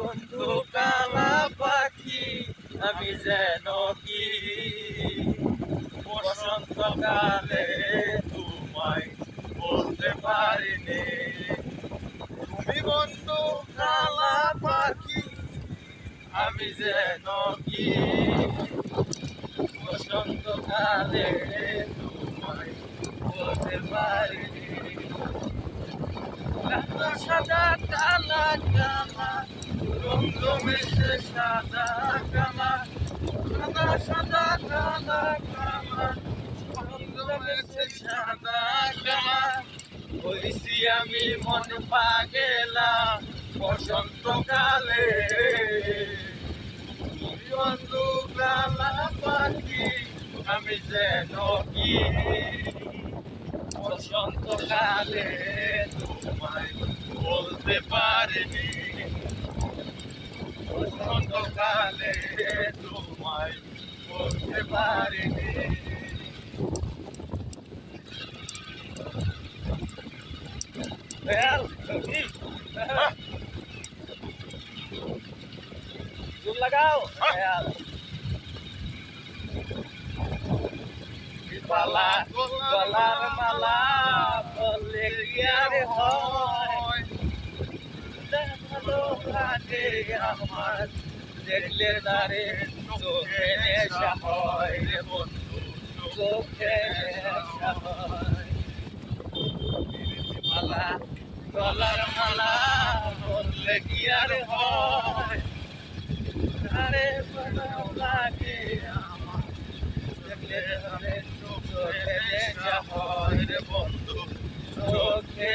বন্ধু কালা পাখি আমি যেন কি বসন্তকালে তোমায় বলতে পারিনি। তুমি বন্ধু কালা পাখি আমি যেন কি বসন্তকালে তোমায় বলতে পারিনি। কালা সাদা কালা কালা রঙ মেশে সাদা কালা, সাদা সাদা কালা কালা রঙ মেশে সাদা কালা। হইছি আমি মন পাগেলা বসন্তকালে। বন্ধু কালা পাখি আমি যেন কি বসন্তকালে তোমায় বলতে পারিনি। বসন্তকালে তোমায় বলতে পারিনি। লাগাও পালা গলার মালা বলে গিয়ারে হয় ভালো লাগে আমার দেখলে তারে চোখে নেশা হয় রে বন্ধু, চোখে নেশা হয়। মালা গলার মালা বললে গিয়ারে হয় আরে ভালো লাগে আমার দেখলে তারে চোখে নেশা হয় রে বন্ধু, চোখে